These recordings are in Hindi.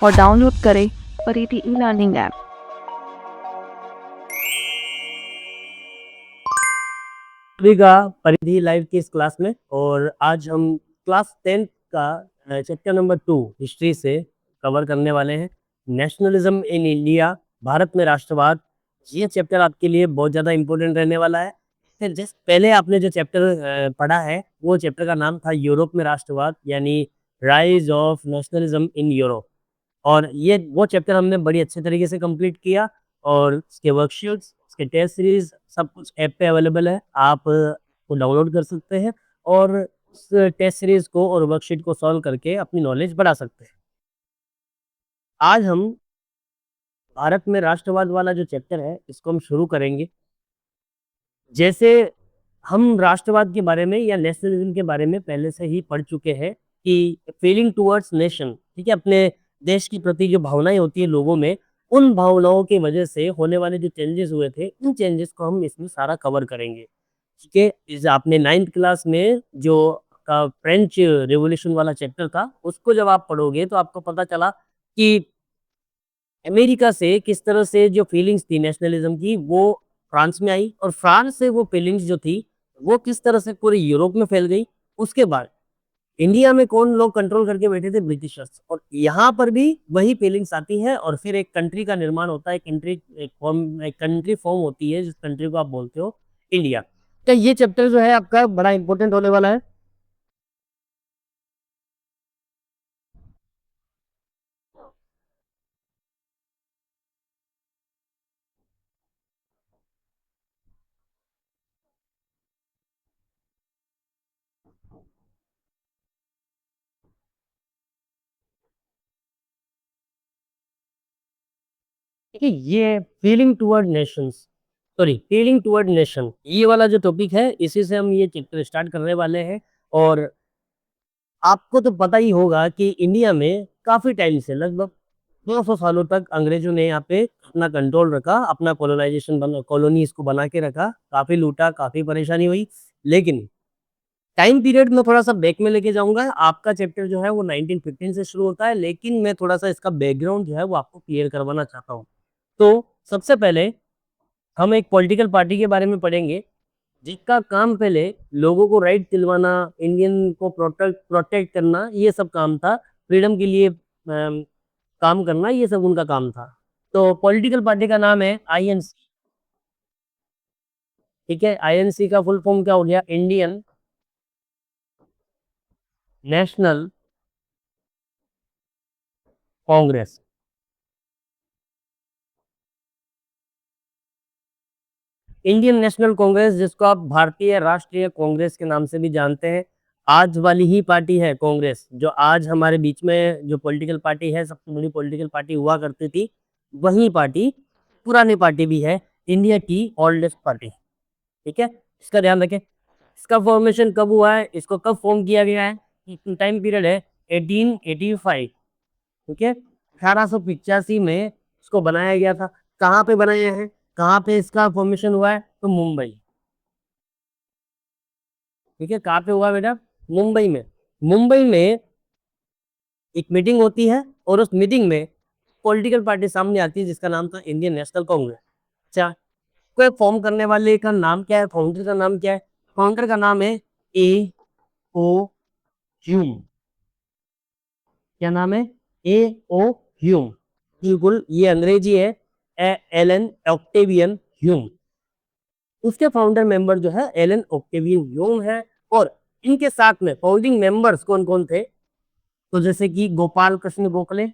और डाउनलोड करें परिधि ई-लर्निंग ऐप। सभी का परिधि लाइव की इस क्लास में। और आज हम क्लास 10 का चैप्टर नंबर 2 हिस्ट्री से कवर करने वाले हैं। नेशनलिज्म इन इंडिया, भारत में राष्ट्रवाद। ये चैप्टर आपके लिए बहुत ज़्यादा इम्पोर्टेंट रहने वाला है। फिर जस्ट पहले आपने जो चैप्टर पढ़ा है वो चैप्टर का नाम था यूरोप में राष्ट्रवाद, यानी rise of nationalism in Europe. और ये वो चैप्टर हमने बड़ी अच्छे तरीके से कंप्लीट किया और इसके वर्कशीट्स, इसके टेस्ट सीरीज सब कुछ ऐप पे अवेलेबल है। आप को डाउनलोड कर सकते हैं और उस टेस्ट सीरीज को और वर्कशीट को सॉल्व करके अपनी नॉलेज बढ़ा सकते हैं। आज हम भारत में राष्ट्रवाद वाला जो चैप्टर है इसको हम शुरू करेंगे। जैसे हम राष्ट्रवाद के बारे में या नेशनलिज्म के बारे में पहले से ही पढ़ चुके हैं कि फीलिंग टुवर्ड्स नेशन, ठीक है, अपने देश के प्रति जो भावनाएं होती है लोगों में, उन भावनाओं की वजह से होने वाले जो चेंजेस हुए थे उन चेंजेस को हम इसमें सारा कवर करेंगे। ठीक है, इस आपने 9th क्लास में जो फ्रेंच रिवॉल्यूशन वाला चैप्टर था उसको जब आप पढ़ोगे तो आपको पता चला कि अमेरिका से किस तरह से जो फीलिंग्स थी नेशनलिज्म की वो फ्रांस में आई, और फ्रांस से वो फीलिंग्स जो थी वो किस तरह से पूरे यूरोप में फैल गई। उसके बाद इंडिया में कौन लोग कंट्रोल करके बैठे थे? ब्रिटिशर्स। और यहाँ पर भी वही फीलिंग्स आती है और फिर एक कंट्री का निर्माण होता है, एक कंट्री फॉर्म होती है जिस कंट्री को आप बोलते हो इंडिया। तो ये चैप्टर जो है आपका बड़ा इंपॉर्टेंट होने वाला है। देखिए, ये feeling toward Nations, sorry feeling toward nation, ये वाला जो टॉपिक है इसी से हम ये चैप्टर स्टार्ट करने वाले हैं। और आपको तो पता ही होगा कि इंडिया में काफ़ी टाइम से लगभग 200 सालों तक अंग्रेजों ने यहाँ पे अपना कंट्रोल रखा, अपना कॉलोनाइजेशन बना, कॉलोनी इसको बना के रखा, काफ़ी लूटा, काफ़ी परेशानी हुई। लेकिन टाइम पीरियड में थोड़ा-सा बैक में लेके जाऊँगा। आपका चैप्टर जो है वो 1915 से शुरू होता है, लेकिन मैं थोड़ा-सा इसका बैकग्राउंड जो है वो आपको क्लियर करवाना चाहता हूँ। तो सबसे पहले हम एक पॉलिटिकल पार्टी के बारे में पढ़ेंगे, जिसका काम पहले लोगों को राइट दिलवाना, इंडियन को प्रोटेक्ट प्रोटेक्ट करना, ये सब काम था। फ्रीडम के लिए काम करना, ये सब उनका काम था। तो पॉलिटिकल पार्टी का नाम है आईएनसी। ठीक है, आईएनसी का फुल फॉर्म क्या हो गया? Indian national Congress. Indian national Congress, जिसको आप भारतीय राष्ट्रीय कांग्रेस के नाम से भी जानते हैं, आज वाली ही पार्टी है कांग्रेस। जो आज हमारे बीच में जो पॉलिटिकल पार्टी है, सबसे बड़ी पॉलिटिकल पार्टी हुआ करती थी, वही पार्टी पुरानी पार्टी भी है, इंडिया की ओल्डेस्ट पार्टी। ठीक है, इसका ध्यान रखें। इसका फॉर्मेशन कब हुआ है, इसको कब फॉर्म किया गया है, टाइम पीरियड है 1885। ठीक है, 1885 में इसको बनाया गया था। कहाँ पे बनाया है, कहाँ पे इसका फॉर्मेशन हुआ है? तो मुंबई। ठीक है, कहाँ पे हुआ बेटा? मुंबई में। मुंबई में एक मीटिंग होती है और उस मीटिंग में पॉलिटिकल पार्टी सामने आती है जिसका नाम था इंडियन नेशनल कांग्रेस। अच्छा, को फॉर्म करने वाले का नाम क्या है? फाउंडर का नाम क्या है? फाउंडर का नाम है ए ओ ह्यूम। क्या नाम है? ए ओ ह्यूम। बिल्कुल, ये अंग्रेजी है, एलन ऑक्टेवियन ह्यूम। उसके फाउंडर मेंबर जो है एलन ऑक्टेवियन ह्यूम है। और इनके साथ में फाउंडिंग मेंबर्स कौन कौन थे? तो जैसे कि गोपाल कृष्ण गोखले,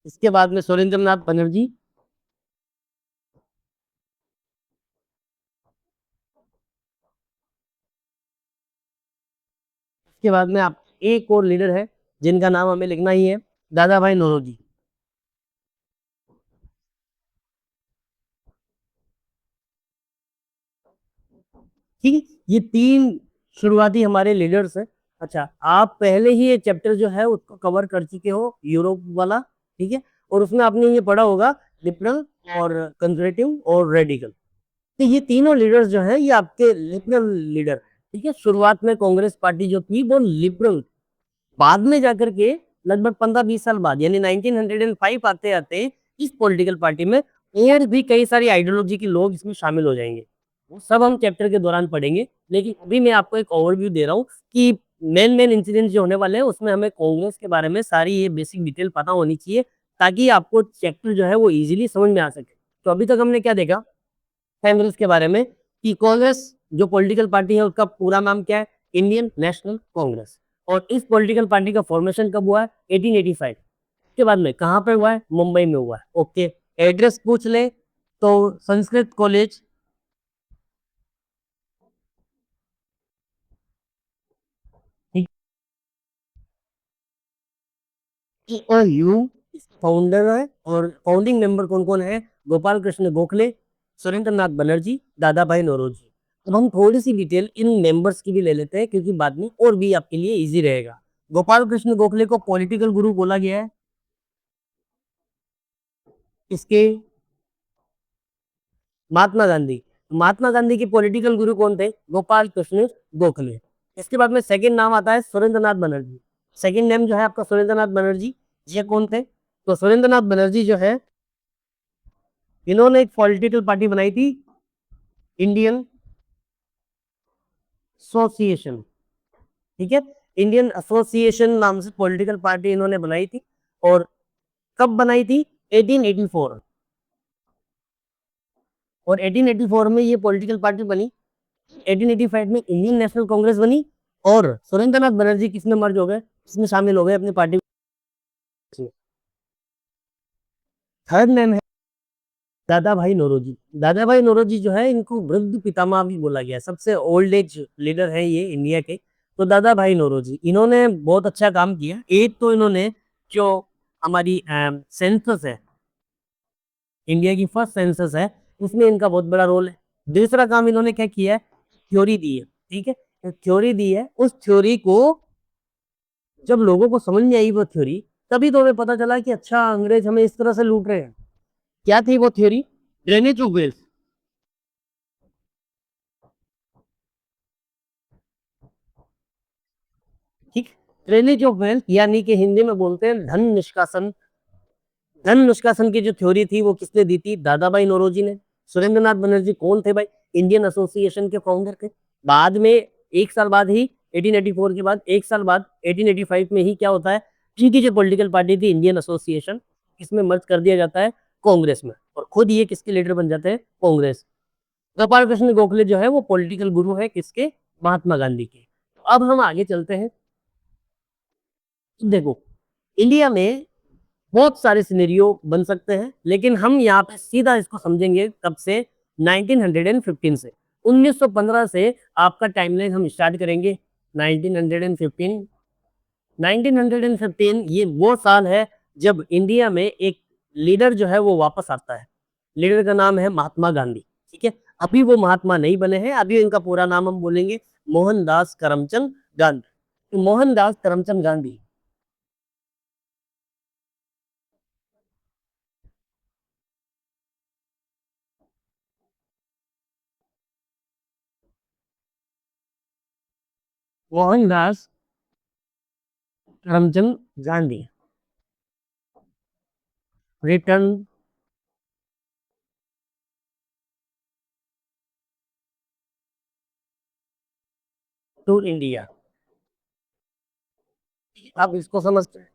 इसके बाद में सुरेंद्र नाथ बनर्जी, इसके बाद में आप एक और लीडर है जिनका नाम हमें लिखना ही है, दादा भाई नौरोजी। ठीक है, ये तीन शुरुआती हमारे लीडर्स हैं। अच्छा, आप पहले ही ये चैप्टर जो है उसको कवर कर चुके हो, यूरोप वाला। ठीक है, और उसमें आपने ये पढ़ा होगा लिबरल और कंजर्वेटिव और रेडिकल। तो ये तीनों लीडर्स जो हैं ये आपके लिबरल लीडर हैं। ठीक है, शुरुआत में कांग्रेस पार्टी जो थी वो लिबरल, बाद में जाकर के लगभग 15-20 साल बाद यानी 1905 आते-आते इस पॉलिटिकल पार्टी में और भी कई सारी आइडियोलॉजी के लोग इसमें शामिल हो जाएँगे। वो सब हम चैप्टर के दौरान पढ़ेंगे, लेकिन अभी मैं आपको एक ओवरव्यू दे रहा हूँ कि मेन इंसिडेंट्स जो होने वाले हैं उसमें हमें कांग्रेस के बारे में सारी ये बेसिक डिटेल पता होनी चाहिए, ताकि आपको चैप्टर जो है वो ईज़िली समझ में आ सके। तो अभी तक हमने क्या देखा कांग्रेस के बारे में कि कांग्रेस जो पॉलिटिकल पार्टी है उसका पूरा नाम क्या है? Indian national Congress. और इस पॉलिटिकल पार्टी का फॉर्मेशन कब हुआ है? 1885 के बाद में कहाँ पे हुआ है? मुंबई में हुआ है। ओके, एड्रेस पूछ ले तो संस्कृत कॉलेज और यू फाउंडर है और फाउंडिंग मेंबर कौन कौन है? गोपाल कृष्ण गोखले, सुरेंद्र नाथ बनर्जी, दादा भाई नौरोजी। अब हम थोड़ी सी डिटेल इन मेंबर्स की भी ले लेते हैं क्योंकि बाद में और भी आपके लिए इजी रहेगा। गोपाल कृष्ण गोखले को पॉलिटिकल गुरु बोला गया है, इसके महात्मा गांधी। महात्मा गांधी के पॉलिटिकल गुरु कौन थे? गोपाल कृष्ण गोखले। इसके बाद में सेकंड नाम आता है सुरेंद्र नाथ बनर्जी। सेकंड नेम जो है आपका सुरेंद्र नाथ बनर्जी, ये कौन थे? तो सुरेंद्र नाथ बनर्जी जो है इन्होंने एक पॉलिटिकल पार्टी बनाई थी, इंडियन एसोसिएशन। ठीक है, इंडियन एसोसिएशन नाम से पॉलिटिकल पार्टी इन्होंने बनाई थी। और कब बनाई थी? 1884। और 1884 में ये पॉलिटिकल पार्टी बनी। 1885 में इंडियन नेशनल कांग्रेस बनी और सुरेंद्र नाथ बनर्जी किसमें मर्ज हो गए? इसमें शामिल हो गए अपनी पार्टी। थर्ड नेम है दादा भाई नौरोजी। दादा भाई नौरोजी जो है इनको वृद्ध पितामह भी बोला गया है, सबसे ओल्ड एज लीडर है ये इंडिया के। तो दादा भाई नौरोजी इन्होंने बहुत अच्छा काम किया। एक तो इन्होंने जो हमारी सेंसस है, इंडिया की फर्स्ट सेंसस है, उसमें इनका बहुत बड़ा रोल है। दूसरा काम इन्होंने क्या किया है? थ्योरी दी है। ठीक है, थ्योरी दी है, उस थ्योरी को जब लोगों को समझ में आई वो थ्योरी, तभी तो हमें पता चला कि अच्छा अंग्रेज हमें इस तरह से लूट रहे हैं। क्या थी वो थ्योरी? Drainage of wealth. ठीक, ड्रेनेज ऑफ वेल्थ यानी कि हिंदी में बोलते हैं धन निष्कासन। धन निष्कासन की जो थ्योरी थी वो किसने दी थी? दादा भाई नौरोजी ने। सुरेंद्र नाथ बनर्जी कौन थे भाई? इंडियन एसोसिएशन के फाउंडर थे। बाद में एक साल बाद ही 1884 के बाद एक साल बाद 1885 में ही क्या होता है? इनकी जो पॉलिटिकल पार्टी थी इंडियन एसोसिएशन, इसमें मर्ज कर दिया जाता है कांग्रेस में और खुद ये किसके लीडर बन जाते हैं? कांग्रेस। गोपाल कृष्ण गोखले जो है वो पॉलिटिकल गुरु है किसके? महात्मा गांधी के। अब हम आगे चलते हैं। देखो, इंडिया में बहुत सारे सिनेरियो बन सकते हैं, लेकिन हम यहाँ पे सीधा इसको समझेंगे कब से? 1915 से। 1915 से आपका टाइमलाइन हम स्टार्ट करेंगे। 1915 1915 ये वो साल है जब इंडिया में एक लीडर जो है वो वापस आता है। लीडर का नाम है महात्मा गांधी। ठीक है, अभी वो महात्मा नहीं बने हैं, अभी इनका पूरा नाम हम बोलेंगे मोहनदास करमचंद गांधी। तो Mohandas Karamchand Gandhi, Mohandas Karamchand Gandhi return to India. आप इसको समझते हैं?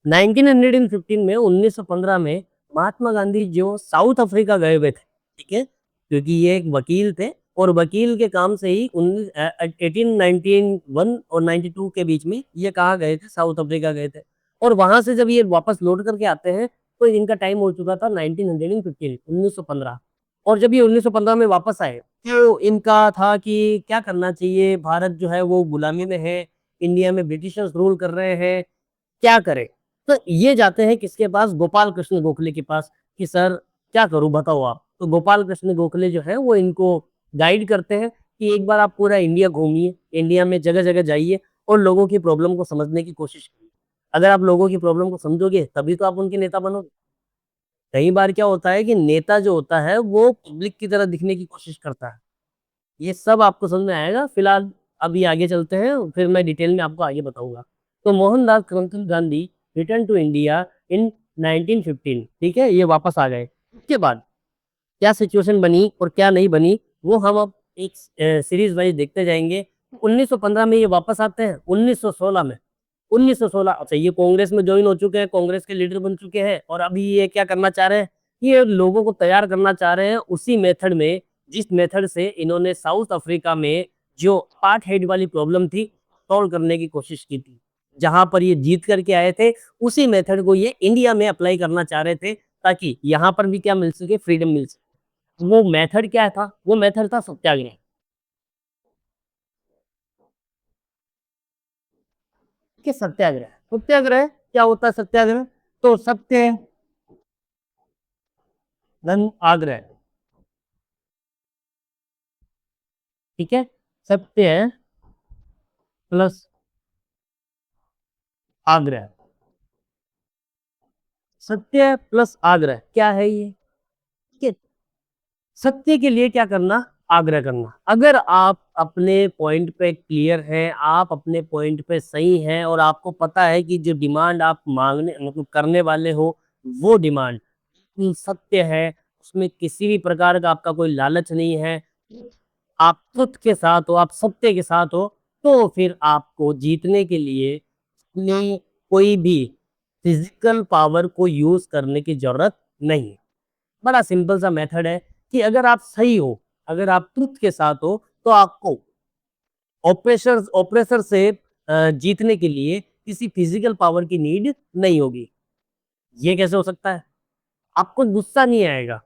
1915 में 1915 में महात्मा गांधी जो साउथ अफ्रीका गए हुए थे। ठीक है, क्योंकि ये एक वकील थे और वकील के काम से ही 1891 और 92 के बीच में ये कहाँ गए थे? साउथ अफ्रीका गए थे। और वहां से जब ये वापस लौट करके आते हैं तो इनका टाइम हो चुका था 1915 1915। और जब ये 1915 में वापस आए तो इनका था कि क्या करना चाहिए, भारत जो है वो गुलामी में है, इंडिया में ब्रिटिशर्स रूल कर रहे हैं, क्या करें? तो ये जाते हैं किसके पास? गोपाल कृष्ण गोखले के पास कि सर क्या करूं बताओ आप। तो गोपाल कृष्ण गोखले जो है वो इनको गाइड करते हैं कि एक बार आप पूरा इंडिया घूमिए, इंडिया में जगह जगह जाइए और लोगों की प्रॉब्लम को समझने की कोशिश कीजिए। अगर आप लोगों की प्रॉब्लम को समझोगे तभी तो आप उनके नेता बनोगे। कई बार क्या होता है कि नेता जो होता है वो पब्लिक की तरह दिखने की कोशिश करता है। ये सब आपको समझ में आएगा। फिलहाल अभी आगे चलते हैं, फिर मैं डिटेल में आपको आगे बताऊंगा। तो Mohandas Karamchand Gandhi return to India in 1915, ठीक है, ये वापस आ गए। उसके बाद क्या सिचुएशन बनी और क्या नहीं बनी, वो हम अब एक सीरीज वाइज देखते जाएंगे। 1915 में ये वापस आते हैं। 1916 में 1916 अच्छा, ये कांग्रेस में ज्वाइन हो चुके हैं, कांग्रेस के लीडर बन चुके हैं, और अभी ये क्या करना चाह रहे हैं, ये लोगों को तैयार करना चाह रहे हैं उसी मेथड में जिस मेथड से इन्होंने साउथ अफ्रीका में जो अपार्थाइड वाली प्रॉब्लम थी सॉल्व करने की कोशिश की थी, जहां पर ये जीत करके आए थे। उसी मेथड को ये इंडिया में अप्लाई करना चाह रहे थे, ताकि यहाँ पर भी क्या मिल सके, फ्रीडम मिल सके। वो मेथड क्या था, वो मेथड था सत्याग्रह। कि सत्याग्रह सत्याग्रह क्या होता है सत्याग्रह, तो सत्य धन आग्रह, ठीक है, सत्य प्लस आग्रह। सत्य प्लस आग्रह क्या है ये, ठीक है। सत्य के लिए क्या करना, आग्रह करना। अगर आप अपने पॉइंट पे क्लियर हैं, आप अपने पॉइंट पे सही हैं, और आपको पता है कि जो डिमांड आप मांगने मतलब करने वाले हो, वो डिमांड सत्य है, उसमें किसी भी प्रकार का आपका कोई लालच नहीं है, आप सत्य के साथ हो, आप सत्य के साथ हो, तो फिर आपको जीतने के लिए अपने कोई भी फिजिकल पावर को यूज करने की जरूरत नहीं है। बड़ा सिंपल सा मेथड है कि अगर आप सही हो, अगर आप ट्रुथ के साथ हो, तो आपको ऑपरेशन ऑपरेसर से जीतने के लिए किसी फिजिकल पावर की नीड नहीं होगी। ये कैसे हो सकता है, आपको गुस्सा नहीं आएगा,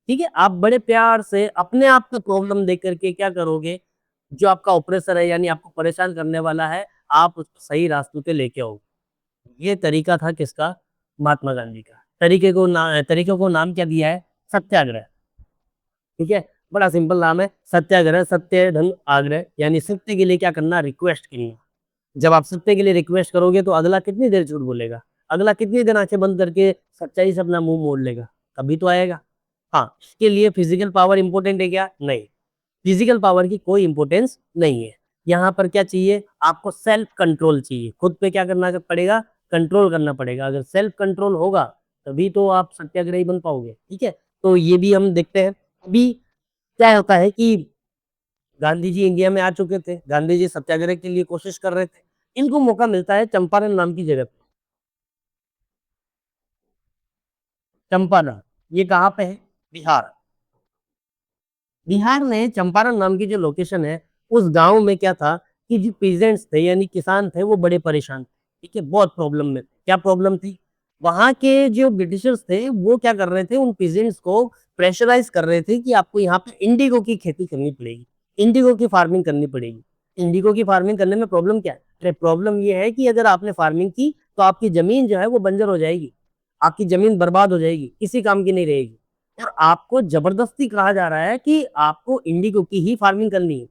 ठीक है, आप बड़े प्यार से अपने आप को प्रॉब्लम देख करके क्या करोगे, जो आपका ऑपरेसर है यानी आपको परेशान करने वाला है, आप उसको सही रास्तों पे लेके आओगे। ये तरीका था किसका, महात्मा गांधी का। तरीके को नाम क्या दिया है, सत्याग्रह, ठीक है। बड़ा सिंपल नाम है सत्याग्रह, सत्य धन आग्रह, यानी सत्य के लिए क्या करना, रिक्वेस्ट करनी। जब आप सत्य के लिए रिक्वेस्ट करोगे तो अगला कितनी देर झूठ बोलेगा, अगला कितनी देर आंखें बंद करके सच्चाई से अपना मुंह मोड़ लेगा, कभी तो आएगा। हाँ, इसके लिए फिजिकल पावर इंपॉर्टेंट है क्या, नहीं, फिजिकल पावर की कोई इंपॉर्टेंस नहीं है। यहाँ पर क्या चाहिए, आपको सेल्फ कंट्रोल चाहिए, खुद पे क्या करना पड़ेगा, कंट्रोल करना पड़ेगा। अगर सेल्फ कंट्रोल होगा तभी तो आप सत्याग्रही बन पाओगे, ठीक है। तो ये भी हम देखते हैं। अभी क्या होता है कि गांधी जी इंडिया में आ चुके थे, गांधी जी सत्याग्रह के लिए कोशिश कर रहे थे, इनको मौका मिलता है चंपारण नाम की जगह पे। चंपारण ये कहाँ पे है, बिहार। बिहार में चंपारण नाम की जो लोकेशन है, उस गांव में क्या था कि जो पीजेंट्स थे यानी किसान थे, वो बड़े परेशान थे, ठीक है, बहुत प्रॉब्लम में। क्या प्रॉब्लम थी, वहां के जो ब्रिटिशर्स थे वो क्या कर रहे थे, उन पीजेंट्स को प्रेशराइज कर रहे थे कि आपको यहाँ पे इंडिगो की खेती करनी पड़ेगी, इंडिगो की फार्मिंग करनी पड़ेगी। इंडिगो की फार्मिंग करने में प्रॉब्लम क्या है, प्रॉब्लम ये है कि अगर आपने फार्मिंग की तो आपकी जमीन जो है वो बंजर हो जाएगी, आपकी जमीन बर्बाद हो जाएगी, किसी काम की नहीं रहेगी। और आपको जबरदस्ती कहा जा रहा है कि आपको इंडिगो की ही फार्मिंग करनी है,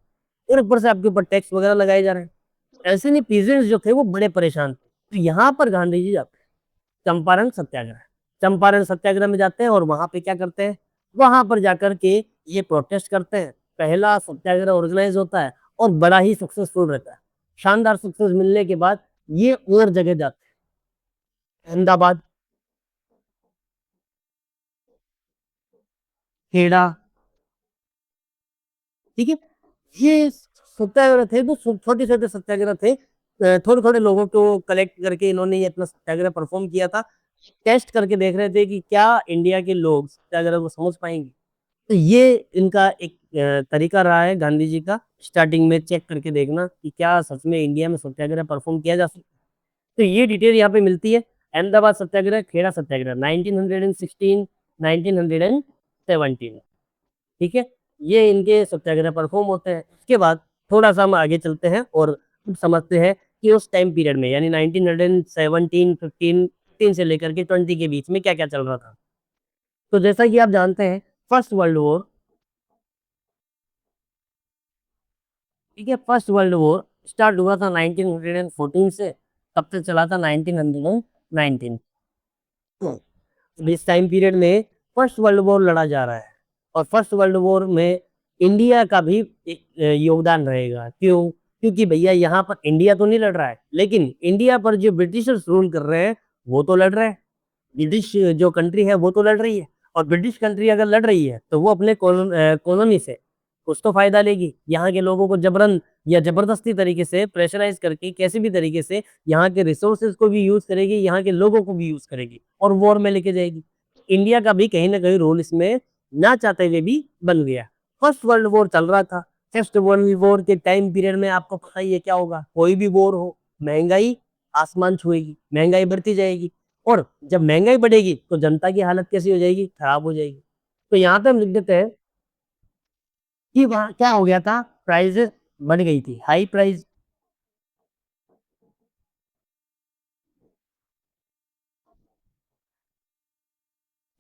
और ऊपर से आपके ऊपर टैक्स वगैरह लगाए जा रहे हैं। ऐसे नहीं, पीजेंट्स जो थे वो बड़े परेशान थे। तो यहाँ पर गांधी जी जाते हैं चंपारण सत्याग्रह, चंपारण सत्याग्रह में जाते हैं, और वहां पे क्या करते हैं, वहां पर जाकर के ये प्रोटेस्ट करते हैं। पहला सत्याग्रह ऑर्गेनाइज होता है और बड़ा ही सक्सेसफुल रहता है। शानदार सक्सेस मिलने के बाद ये और जगह जाते हैं, अहमदाबाद, खेड़ा, ठीक है। ये सत्याग्रह थे तो छोटे छोटे सत्याग्रह थे, थोड़े थोड़े लोगों को कलेक्ट करके इन्होंने ये अपना सत्याग्रह परफॉर्म किया था। टेस्ट करके देख रहे थे कि क्या इंडिया के लोग सत्याग्रह को समझ पाएंगे। तो ये इनका एक तरीका रहा है गांधी जी का, स्टार्टिंग में चेक करके देखना कि क्या सच में इंडिया में सत्याग्रह परफॉर्म किया जा सकता है। तो ये डिटेल यहाँ पे मिलती है। अहमदाबाद सत्याग्रह, खेड़ा सत्याग्रह 1916 1917, ठीक है, ये इनके सत्याग्रह परफॉर्म होते हैं। इसके बाद थोड़ा सा हम आगे चलते हैं और समझते हैं कि उस टाइम पीरियड में यानी 1917 15 से लेकर के 20 के बीच में क्या क्या चल रहा था। तो जैसा कि आप जानते हैं, फर्स्ट वर्ल्ड वॉर, ठीक है, फर्स्ट वर्ल्ड वॉर स्टार्ट हुआ था 1914 से, तब तक चला था 1919। इस टाइम पीरियड में फर्स्ट वर्ल्ड वॉर लड़ा जा रहा है, और फर्स्ट वर्ल्ड वॉर में इंडिया का भी एक योगदान रहेगा। क्यों, क्योंकि भैया यहाँ पर इंडिया तो नहीं लड़ रहा है, लेकिन इंडिया पर जो ब्रिटिशर्स रूल कर रहे हैं वो तो लड़ रहे हैं। ब्रिटिश जो कंट्री है वो तो लड़ रही है, और ब्रिटिश कंट्री अगर लड़ रही है तो वो अपने कॉलोनी से कुछ तो फायदा लेगी। यहाँ के लोगों को जबरन या जबरदस्ती तरीके से प्रेशराइज करके किसी भी तरीके से यहाँ के रिसोर्सेज को भी यूज करेगी, यहाँ के लोगों को भी यूज करेगी और वॉर में लेके जाएगी। इंडिया का भी कहीं ना कहीं रोल इसमें ना चाहते हुए भी बन गया। फर्स्ट वर्ल्ड वॉर चल रहा था। फर्स्ट वर्ल्ड वॉर के टाइम पीरियड में आपको पता ही है क्या होगा, कोई भी वॉर हो, महंगाई आसमान छुएगी, महंगाई बढ़ती जाएगी, और जब महंगाई बढ़ेगी तो जनता की हालत कैसी हो जाएगी, खराब हो जाएगी। तो यहाँ पे हम लिख देते हैं कि वहाँ क्या हो गया था, प्राइस बढ़ गई थी, हाई प्राइस।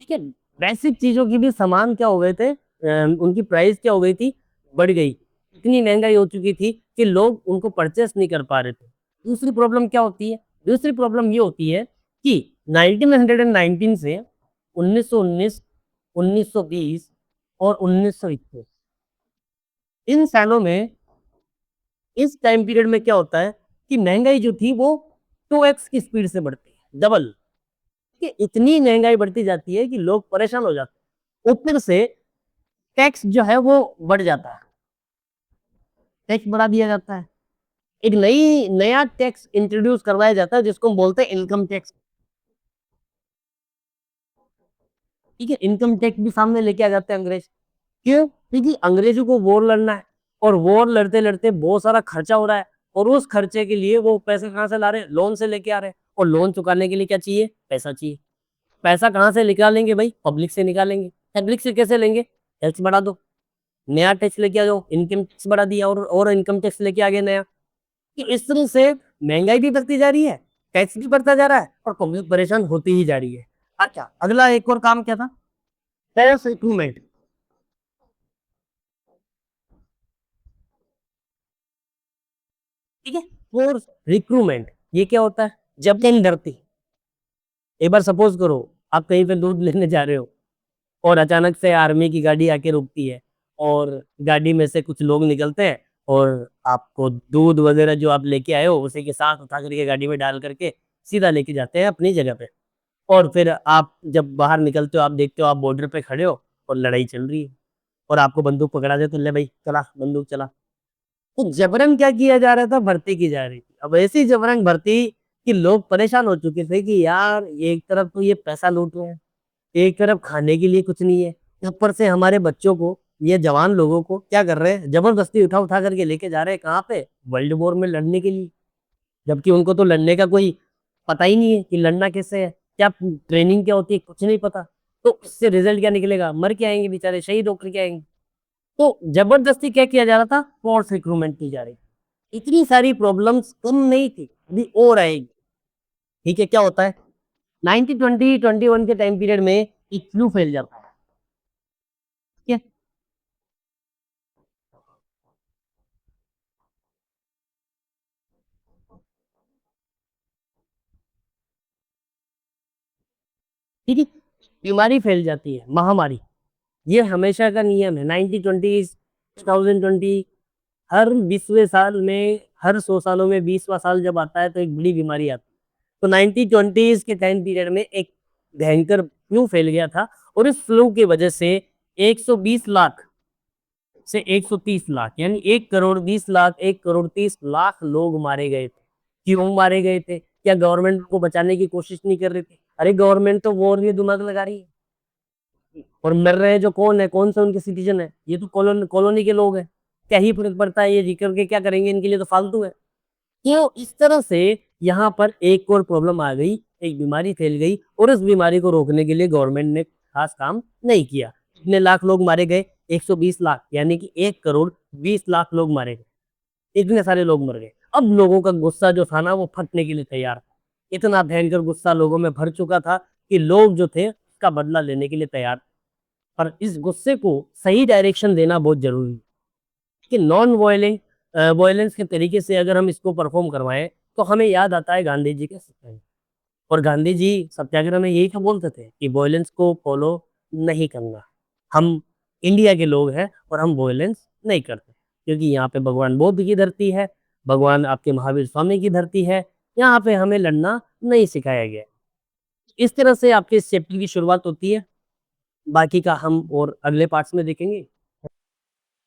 ठीक है, बेसिक चीजों की भी सामान क्या हो गए थे, उनकी प्राइस क्या हो गई थी, बढ़ गई। इतनी महंगाई हो चुकी थी कि लोग उनको परचेस नहीं कर पा रहे थे। दूसरी प्रॉब्लम क्या होती है, दूसरी प्रॉब्लम ये होती है कि 1919 से 1919, 1920 और 1921, इन सालों में, इस टाइम पीरियड में क्या होता है कि महंगाई जो थी वो 2x की स्पीड से बढ़ती है, डबल। कि इतनी महंगाई बढ़ती जाती है कि लोग परेशान हो जाते हैं। ऊपर से टैक्स जो है वो बढ़ जाता है, टैक्स बढ़ा दिया जाता है। एक नया टैक्स इंट्रोड्यूस करवाया जाता है जिसको हम बोलते हैं इनकम टैक्स। ठीक है, इनकम टैक्स भी सामने लेके आ जाते हैं अंग्रेज। क्यों? क्योंकि अंग्रेजों को वॉर लड़ना है, और वॉर लड़ते लड़ते बहुत सारा खर्चा हो रहा है, और उस खर्चे के लिए वो पैसे कहाँ से ला रहे हैं, लोन से लेके आ रहे हैं। और लोन चुकाने के लिए क्या चाहिए, पैसा चाहिए। पैसा कहाँ से निकालेंगे भाई, पब्लिक से निकालेंगे। पब्लिक से कैसे लेंगे, टैक्स बढ़ा दो, नया टैक्स लेके आ जाओ, इनकम टैक्स बढ़ा दिया और इनकम टैक्स लेके आ गए नया। कि इस तरह से महंगाई भी बढ़ती जा रही है, टैक्स भी बढ़ता जा रहा है, और पब्लिक परेशान होती ही जा रही है। अच्छा, अगला एक और काम क्या था, टैक्स रिक्रूटमेंट। ठीक है, फोर्स रिक्रूटमेंट, ये क्या होता है, जब ट्रेन डरती। एक बार सपोज करो आप कहीं पे दूध लेने जा रहे हो, और अचानक से आर्मी की गाड़ी आके रुकती है, और गाड़ी में से कुछ लोग निकलते हैं, और आपको दूध वगैरह जो आप लेके आए हो उसी के साथ उठा करके गाड़ी में डाल करके सीधा लेके जाते हैं अपनी जगह पे। और फिर आप जब बाहर निकलते हो, आप देखते हो आप बॉर्डर पे खड़े हो और लड़ाई चल रही है, और आपको बंदूक पकड़ा दे तो ले भाई चला बंदूक चला। तो जबरन क्या किया जा रहा था, भर्ती की जा रही थी। अब ऐसी जबरन भर्ती कि लोग परेशान हो चुके थे कि यार एक तरफ तो ये पैसा लूट रहे हैं, एक तरफ खाने के लिए कुछ नहीं है, ऊपर से हमारे बच्चों को, ये जवान लोगों को क्या कर रहे हैं, जबरदस्ती उठा उठा करके लेके जा रहे हैं कहाँ पे, वर्ल्ड वॉर में लड़ने के लिए। जबकि उनको तो लड़ने का कोई पता ही नहीं है कि लड़ना कैसे है, क्या ट्रेनिंग क्या होती है, कुछ नहीं पता। तो इससे रिजल्ट क्या निकलेगा, मर के आएंगे बेचारे, शहीद होकर के आएंगे। तो जबरदस्ती क्या किया जा रहा था, फोर्स रिक्रूटमेंट की जा रही थी। इतनी सारी प्रॉब्लम्स कम नहीं थी, अभी और आएगी। ठीक है, क्या होता है, 1920-21 के टाइम पीरियड में एक फ्लू फैल जाता है। ठीक है, ठीक है, बीमारी फैल जाती है, महामारी। ये हमेशा का नियम है, 1920, 2020, हर 20वें साल में, हर 100 सालों में 20वां साल जब आता है तो एक बड़ी बीमारी आती है। तो 1920 के टाइम पीरियड में एक भयंकर फ्लू फैल गया था, और इस फ्लू की वजह से 120 लाख से 130 लाख, यानी 1 करोड़ 20 लाख, 1 करोड़ 30 लाख लोग मारे गए थे। क्यों मारे गए थे, क्या गवर्नमेंट को बचाने की कोशिश नहीं कर रही थी? अरे गवर्नमेंट तो वॉर में दिमाग लगा रही है, और मर रहे हैं जो कौन है, कौन सा उनके सिटीजन है, ये तो कॉलोनी के लोग हैं। क्या ही फर्क पड़ता है, ये जी करके क्या करेंगे, इनके लिए तो फालतू है। क्यों, इस तरह से यहाँ पर एक और प्रॉब्लम आ गई, एक बीमारी फैल गई, और इस बीमारी को रोकने के लिए गवर्नमेंट ने खास काम नहीं किया। कितने लाख लोग मारे गए, 120 लाख, यानी कि 1 करोड़ 20 लाख लोग मारे गए। इतने सारे लोग मर गए। अब लोगों का गुस्सा जो था ना वो फटने के लिए तैयार था। इतना भयंकर गुस्सा लोगों में भर चुका था कि लोग जो थे उसका बदला लेने के लिए तैयार थे। पर इस गुस्से को सही डायरेक्शन देना बहुत जरूरी है कि नॉन वायलेंस वायलेंस के तरीके से अगर हम इसको परफॉर्म करवाएं तो हमें याद आता है गांधी जी के सत्याग्रह। और गांधी जी सत्याग्रह में यही तो बोलते थे कि वायलेंस को फॉलो नहीं करना। हम इंडिया के लोग हैं और हम वायलेंस नहीं करते, क्योंकि यहाँ पे भगवान बुद्ध की धरती है, भगवान आपके महावीर स्वामी की धरती है, यहाँ पे हमें लड़ना नहीं सिखाया गया है। इस तरह से आपके इस चैप्टर की शुरुआत होती है। बाकी का हम और अगले पार्ट्स में देखेंगे।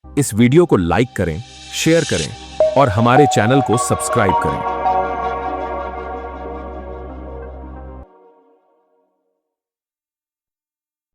इस वीडियो को लाइक करें, शेयर करें और हमारे चैनल को सब्सक्राइब करें।